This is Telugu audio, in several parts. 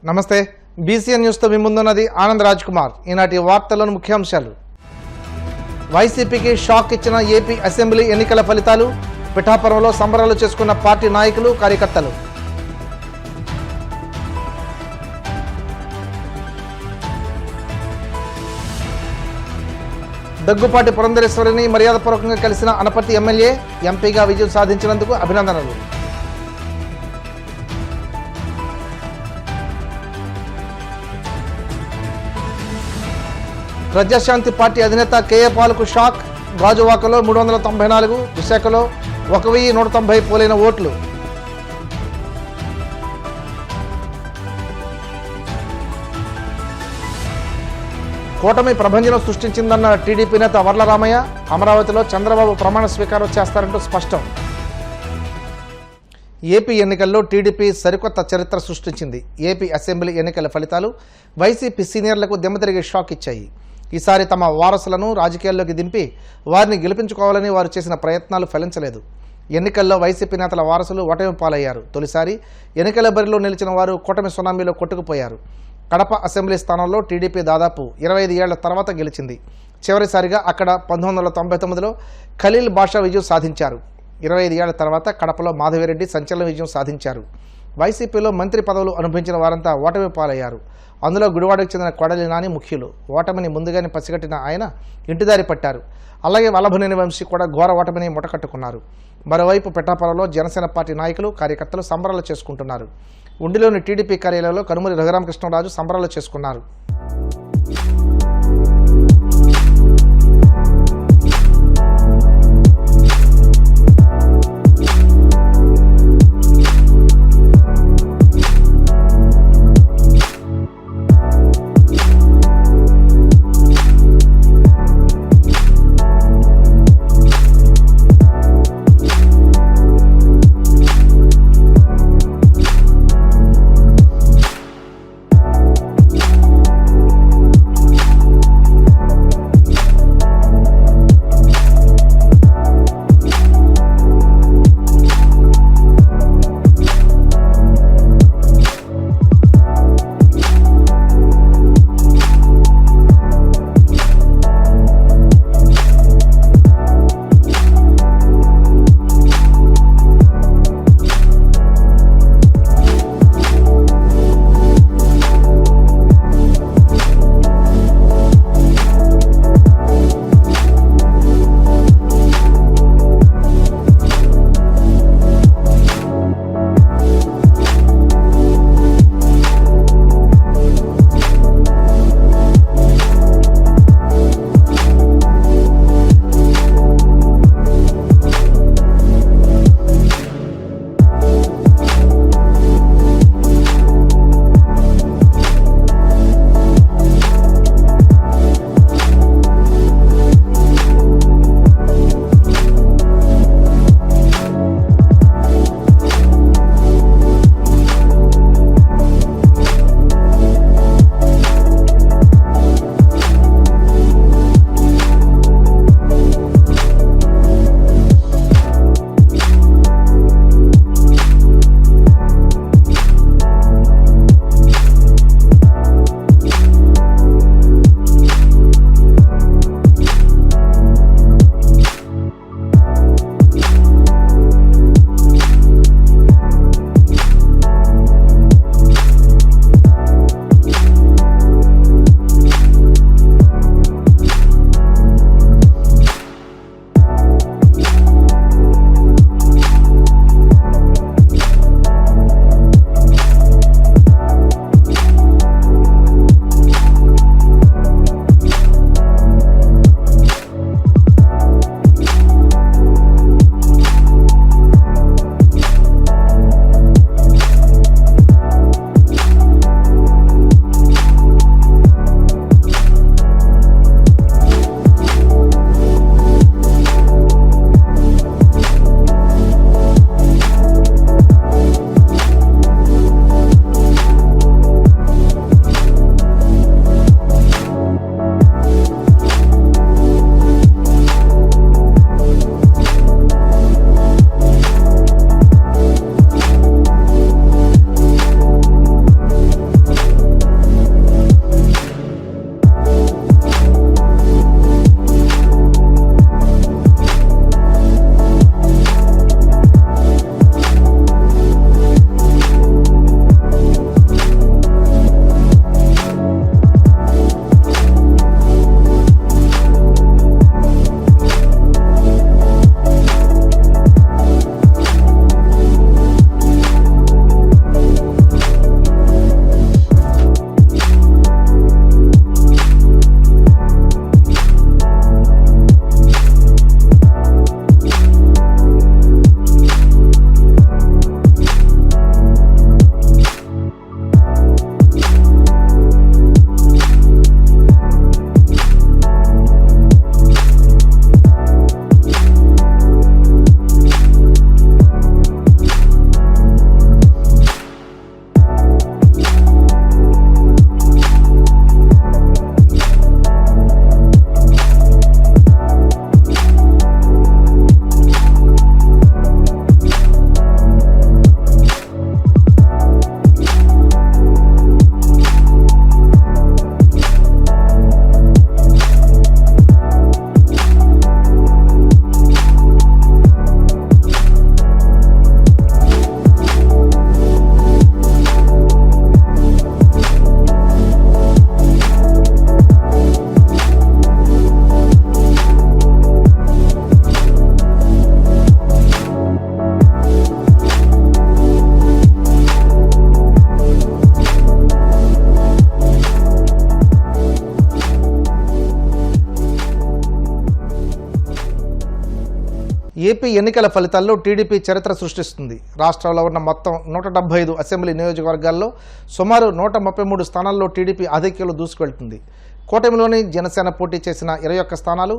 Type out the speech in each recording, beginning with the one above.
నమస్తే బీసీఎన్ న్యూస్తో మీ ముందున్నది ఆనంద్ రాజ్ కుమార్. ఈనాటి వార్తల్లోని ముఖ్యాంశాలు. వైసీపీకి షాక్ ఇచ్చిన ఏపీ అసెంబ్లీ ఎన్నికల ఫలితాలు. పిఠాపురంలో సంబరాలు చేసుకున్న పార్టీ నాయకులు, కార్యకర్తలు. దగ్గుపాటి పురంధరేశ్వరిని మర్యాదపూర్వకంగా కలిసిన అనపర్తి ఎమ్మెల్యే. ఎంపీగా విజయం సాధించినందుకు అభినందనలు. ప్రజాశాంతి పార్టీ అధినేత కేఏ పాల్కు షాక్. గాజువాకలో 394, విశాఖలో 1190 పోలైన ఓట్లు. కూటమి ప్రభంజనం సృష్టించిందన్న టీడీపీ నేత వర్లరామయ్య. అమరావతిలో చంద్రబాబు ప్రమాణ స్వీకారం చేస్తారంటూ స్పష్టం. ఏపీ ఎన్నికల్లో టీడీపీ సరికొత్త చరిత్ర సృష్టించింది. ఏపీ అసెంబ్లీ ఎన్నికల ఫలితాలు వైసీపీ సీనియర్లకు దెమ్మతిరిగే షాక్ ఇచ్చాయి. ఈసారి తమ వారసులను రాజకీయాల్లోకి దింపి వారిని గెలిపించుకోవాలని వారు చేసిన ప్రయత్నాలు ఫలించలేదు. ఎన్నికల్లో వైసీపీ నేతల వారసులు ఓటమి పాలయ్యారు. తొలిసారి ఎన్నికల బరిలో నిలిచిన వారు కూటమి సునామీలో కొట్టుకుపోయారు. కడప అసెంబ్లీ స్థానంలో టీడీపీ దాదాపు 25 ఏళ్ల తర్వాత గెలిచింది. చివరిసారిగా అక్కడ 1999లో ఖలీల్ బాషా విజయం సాధించారు. 25 ఏళ్ల తర్వాత కడపలో మాధవిరెడ్డి సంచలన విజయం సాధించారు. వైసీపీలో మంత్రి పదవులు అనుభవించిన వారంతా ఓటమి పాలయ్యారు. అందులో గుడివాడకు చెందిన కొడాలి నాని ముఖ్యులు. ఓటమిని ముందుగానే పసిగట్టిన ఆయన ఇంటిదారి పట్టారు. అలాగే వల్లభనేని వంశీ కూడా ఘోర ఓటమిని ముటకట్టుకున్నారు. మరోవైపు పిఠాపురంలో జనసేన పార్టీ నాయకులు, కార్యకర్తలు సంబరాలు చేసుకుంటున్నారు. ఉండిలోని టీడీపీ కార్యాలయంలో కనుమూరి రఘురామకృష్ణరాజు సంబరాలు చేసుకున్నారు. ఏపీ ఎన్నికల ఫలితాల్లో టీడీపీ చరిత్ర సృష్టిస్తుంది. రాష్ట్రంలో ఉన్న మొత్తం 175 అసెంబ్లీ నియోజకవర్గాల్లో సుమారు 133 స్థానాల్లో టీడీపీ ఆధిక్యంలో దూసుకెళ్తుంది. కూటమిలోని జనసేన పోటీ చేసిన 21 స్థానాలు,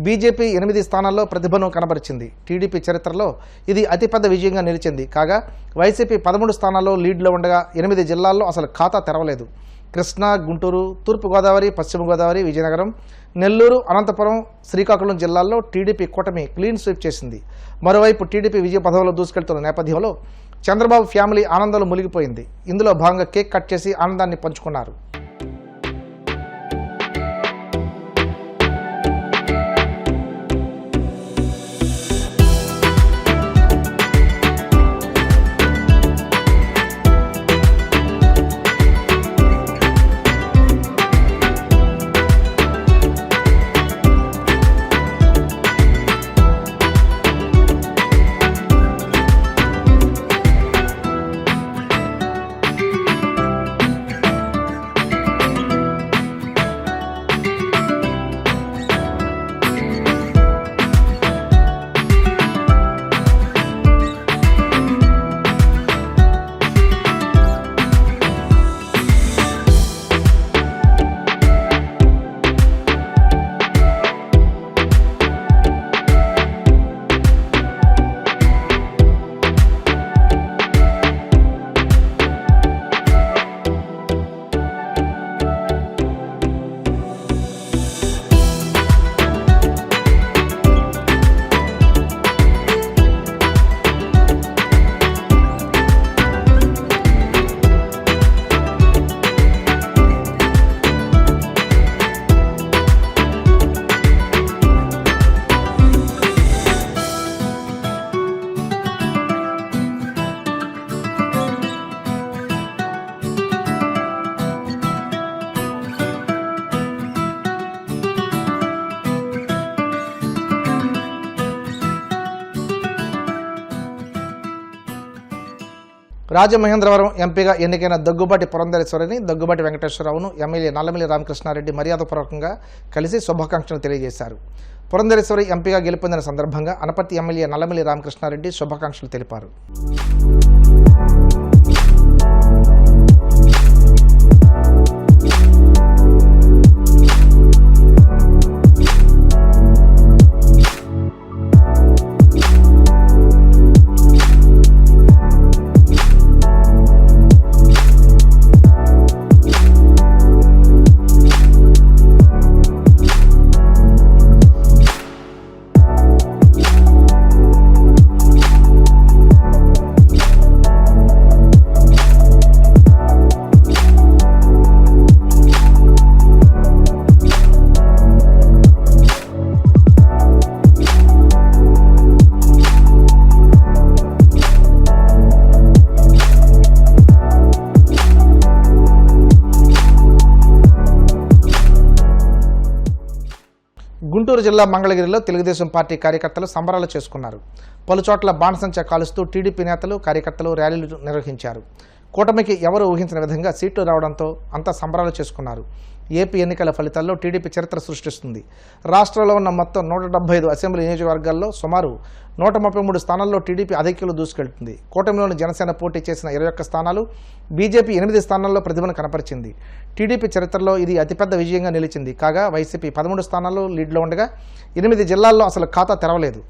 బీజేపీ 8 స్థానాల్లో ప్రతిభను కనబరిచింది. టీడీపీ చరిత్రలో ఇది అతిపెద్ద విజయంగా నిలిచింది. కాగా వైసీపీ 13 స్థానాల్లో లీడ్లో ఉండగా 8 జిల్లాల్లో అసలు ఖాతా తెరవలేదు. కృష్ణా, గుంటూరు, తూర్పుగోదావరి, పశ్చిమ గోదావరి, విజయనగరం, నెల్లూరు, అనంతపురం, శ్రీకాకుళం జిల్లాల్లో టీడీపీ కూటమి క్లీన్ స్వీప్ చేసింది. మరోవైపు టీడీపీ విజయ పదవులో దూసుకెళ్తున్న నేపథ్యంలో చంద్రబాబు ఫ్యామిలీ ఆనందంలో మునిగిపోయింది. ఇందులో భాగంగా కేక్ కట్ చేసి ఆనందాన్ని పంచుకున్నారు. రాజమహేంద్రవరం ఎంపీగా ఎన్నికైన దగ్గుబాటి పురంధరేశ్వరిని, దగ్గుబాటి వెంకటేశ్వరరావును ఎమ్మెల్యే నల్లమిల్లి రామకృష్ణారెడ్డి మర్యాదపూర్వకంగా కలిసి శుభాకాంక్షలు తెలియజేశారు. పురంధరేశ్వరి ఎంపీగా గెలుపొందిన సందర్భంగా అనపర్తి ఎమ్మెల్యే నల్లమిల్లి రామకృష్ణారెడ్డి శుభాకాంక్షలు తెలిపారు. గుంటూరు జిల్లా మంగళగిరిలో తెలుగుదేశం పార్టీ కార్యకర్తలు సంబరాలు చేసుకున్నారు. పలుచోట్ల బాణసంచా కాలుస్తూ టీడీపీ నేతలు, కార్యకర్తలు ర్యాలీలు నిర్వహించారు. కూటమికి ఎవరు ఊహించిన విధంగా సీట్లు రావడంతో అంతా సంబరాలు చేసుకున్నారు. ఏపీ ఎన్నికల ఫలితాల్లో టీడీపీ చరిత్ర సృష్టిస్తుంది. రాష్ట్రంలో ఉన్న మొత్తం 175 అసెంబ్లీ నియోజకవర్గాల్లో సుమారు 133 స్థానాల్లో టీడీపీ ఆధిక్యంలో దూసుకెళ్తుంది. కూటమిలోని జనసేన పోటీ చేసిన 21 స్థానాలు, బీజేపీ 8 స్థానాల్లో ప్రతిభను కనపరిచింది. టీడీపీ చరిత్రలో ఇది అతిపెద్ద విజయంగా నిలిచింది. కాగా వైసీపీ 13 స్థానాల్లో లీడ్లో ఉండగా 8 జిల్లాల్లో అసలు ఖాతా తెరవలేదు.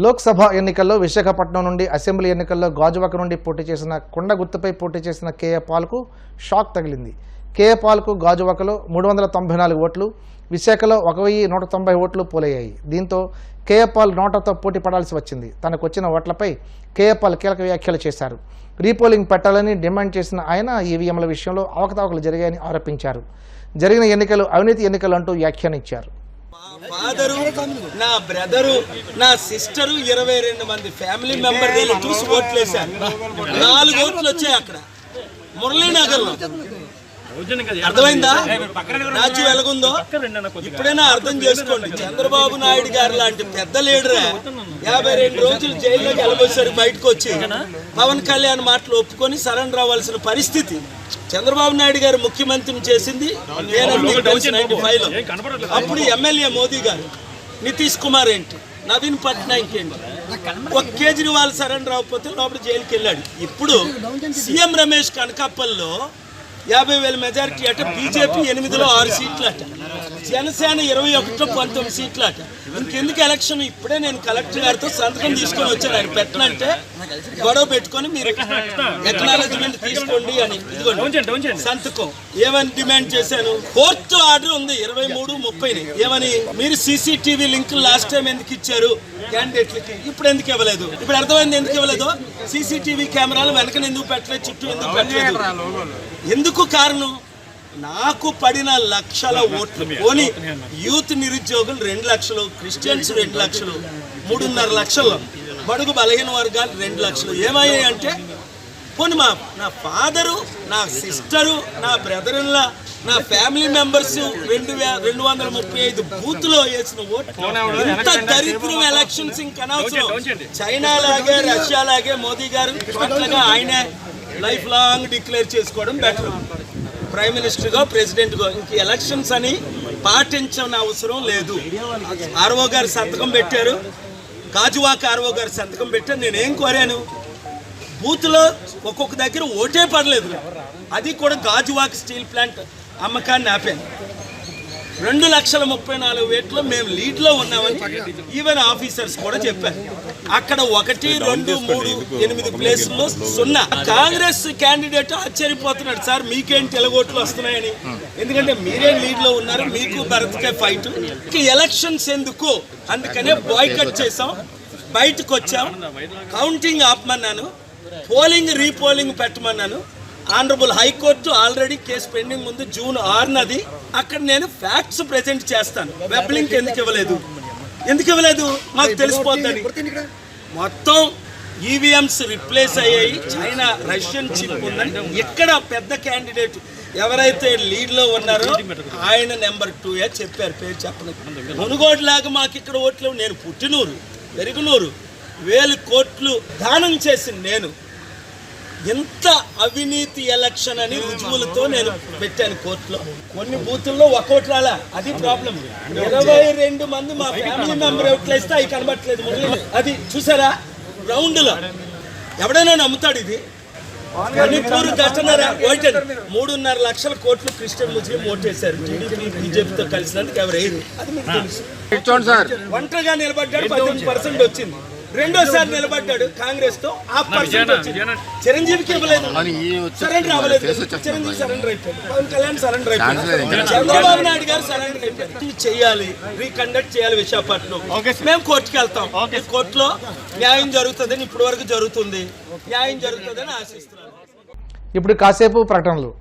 లోక్సభ ఎన్నికల్లో విశాఖపట్నం నుండి అసెంబ్లీ ఎన్నికల్లో గాజువాక నుండి పోటీ చేసిన కొండ గుర్తుపై పోటీ చేసిన కేఏ పాల్కు షాక్ తగిలింది. కేఏ పాల్కు గాజువాకలో 394 ఓట్లు, విశాఖలో 1190 ఓట్లు పోలయ్యాయి. దీంతో కేఏ పాల్ నోటాతో పోటీ పడాల్సి వచ్చింది. తనకు వచ్చిన ఓట్లపై కేఏ పాల్ కీలక వ్యాఖ్యలు చేశారు. రీపోలింగ్ పెట్టాలని డిమాండ్ చేసిన ఆయన ఈవీఎంల విషయంలో అవకతవకలు జరిగాయని ఆరోపించారు. జరిగిన ఎన్నికలు అవినీతి ఎన్నికలు అంటూ వ్యాఖ్యానించారు. ఫాదరు, నా బ్రదరు, నా సిస్టరు, 22 మంది ఫ్యామిలీ మెంబర్ రిలేటివ్స్ ఓట్లు వేశారు. 4 ఓట్లు వచ్చాయి అక్కడ మురళీనగర్ లో. అర్థమైందా రాజ్యం ఎలాగుందో? ఇప్పుడైనా అర్థం చేసుకోండి. చంద్రబాబు నాయుడు గారు లాంటి పెద్ద లీడరే 52 రోజులు జైల్లోకి వెళ్ళబోసారు. బయటకు వచ్చి పవన్ కళ్యాణ్ మాటలు ఒప్పుకొని సరెండర్ అవ్వాల్సిన పరిస్థితి. చంద్రబాబు నాయుడు గారు ముఖ్యమంత్రిని చేసింది 1995 లో. అప్పుడు ఎమ్మెల్యే మోదీ గారు, నితీష్ కుమార్ ఏంటి, నవీన్ పట్నాయక్ ఏంటి, ఒక కేజ్రీవాల్ సరెండర్ అవ్వకపోతే లోపల జైలుకి వెళ్ళాడు. ఇప్పుడు సీఎం రమేష్ కనకాపల్లో 50,000 మెజారిటీ అట, బీజేపీ 8లో 6 సీట్లు అట, జనసేన 21లో 19 సీట్లు అట. ఇంకెందుకు ఎలక్షన్? ఇప్పుడే నేను కలెక్టర్ గారితో సంతకం తీసుకొని వచ్చాను. ఆయన పెట్టనంటే గొడవ పెట్టుకొని మీరు ఎక్నాలజ్మెంట్ తీసుకోండి అని ఇదిగోండి సంతకం. ఏమని డిమాండ్ చేశాను? కోర్టు ఆర్డర్ ఉంది 23-30. ఏమని? మీరు సీసీటీవీ లింక్ లాస్ట్ టైం ఎందుకు ఇచ్చారు క్యాండిడేట్లకి, ఇప్పుడు ఎందుకు ఇవ్వలేదు? ఇప్పుడు అర్థమైంది ఎందుకు ఇవ్వలేదు. సీసీటీవీ కెమెరాలు వెనకన ఎందుకు పెట్టలేదు, చుట్టూ ఎందుకు పెట్టలేదు? ఎందుకు కారణం? నాకు పడిన లక్షల ఓట్లు పోని యూత్ నిరుద్యోగులు 2 లక్షలు, క్రిస్టియన్స్ 2 లక్షలు, 3.5 లక్షలు, బడుగు బలహీన వర్గాలు 2 లక్షలు ఏమయ్యాయి అంటే, పోనీ నా ఫాదరు, నా సిస్టరు, నా బ్రదర్లా, నా ఫ్యామిలీ మెంబర్స్ 235 బూత్లో వేసిన ఓట్లు. ఇంత దరిద్రం ఎలక్షన్స్ ఇంక అనవసరం. చైనా లాగే రష్యా లాగే మోదీ గారు అట్లాగా ఆయనే లైఫ్ లాంగ్ డిక్లేర్ చేసుకోవడం బెటర్. ప్రైమ్ మినిస్టర్గా, ప్రెసిడెంట్గా ఇంక ఎలక్షన్స్ అని పాటించని అవసరం లేదు. ఆర్ఓ గారు సంతకం పెట్టారు, గాజువాక ఆర్ఓ గారు సంతకం పెట్టారు. నేనేం కోరాను? బూత్లో ఒక్కొక్క దగ్గర ఓటే పడలేదు. అది కూడా గాజువాక స్టీల్ ప్లాంట్ అమ్మకాన్ని ఆపాను. 2,34,000 మేము లీడ్లో ఉన్నామని ఈవెన్ ఆఫీసర్స్ కూడా చెప్పారు. అక్కడ 1, 2, 3, 8 ప్లేసుల్లో 0. కాంగ్రెస్ క్యాండిడేట్ ఆశ్చర్యపోతున్నాడు, సార్ మీకేంటి ఎలగోట్లు వస్తున్నాయని. ఎందుకంటే మీరే లీడ్లో ఉన్నారు, మీకు భరత్కే ఫైట్. ఎలక్షన్స్ ఎందుకు? అందుకనే బాయ్కట్ చేసాం, బయటకు వచ్చాం, కౌంటింగ్ ఆపమన్నాను, పోలింగ్ రీపోలింగ్ పెట్టమన్నాను. Honourable high court already case pending ఉంది, జూన్ 6 అక్కడ నేను ఫ్యాక్ట్స్ ప్రెజెంట్ చేస్తాను. వెబ్ లింక్ ఎందుకు ఇవ్వలేదు, ఎందుకు ఇవ్వలేదు మాకు తెలిసిపోతుంది. మొత్తం ఈవీఎంస్ రిప్లేస్ అయ్యాయి, చైనా రష్యన్ చిప్ ఉందని. ఇక్కడ పెద్ద క్యాండిడేట్ ఎవరైతే లీడ్లో ఉన్నారో ఆయన నెంబర్ 2 చెప్పారు, పేరు చెప్పలేదు. మునుగోడు లాగా మాకు ఇక్కడ ఓట్లు. నేను పుట్టినూరు, పెరుగునూరు, 1000 కోట్లు దానం చేసింది నేను. ఎంత అవినీతి ఎలక్షన్ అని రుజువులతో నేను పెట్టాను కోర్టులో. కొన్ని బూతుల్లో 1 ఓటు రాలా, అది ప్రాబ్లం. 22 మంది మా ఫ్యామిలీ మెంబర్ ఓట్లేస్తే అవి కనబట్టలేదు. అది చూసారా రౌండ్లో? ఎవడైనా నమ్ముతాడు ఇది? మణిపూర్ గవర్నర్ 3.5 లక్షల కోట్లు క్రిస్టియన్ ముస్లిం ఓటేశారు. టీడీపీ బీజేపీతో కలిసినందుకు ఎవరు వేయరు, అది మీకు తెలుసు. ఒంటరిగా నిలబడ్డాడు, 18% వచ్చింది. రెండోసారి నిలబడ్డాడు కాంగ్రెస్ తో, చిరంజీవికి ఇవ్వలేదు, సరెండర్ అవ్వలేదు. చిరంజీవి సరెండర్ అయిపోయాడు, పవన్ కళ్యాణ్ సరెండర్ అయిపోయాడు, చంద్రబాబు నాయుడు గారు సరెండర్ అయిపోయారు. చేయాలి, రీకండక్ట్ చేయాలి విశాఖపట్నం. మేము కోర్టుకి వెళ్తాం. కోర్టులో న్యాయం జరుగుతుందని ఇప్పటి వరకు జరుగుతుంది, న్యాయం జరుగుతుందని ఆశిస్తున్నాను. ఇప్పుడు కాసేపు ప్రకటనలు.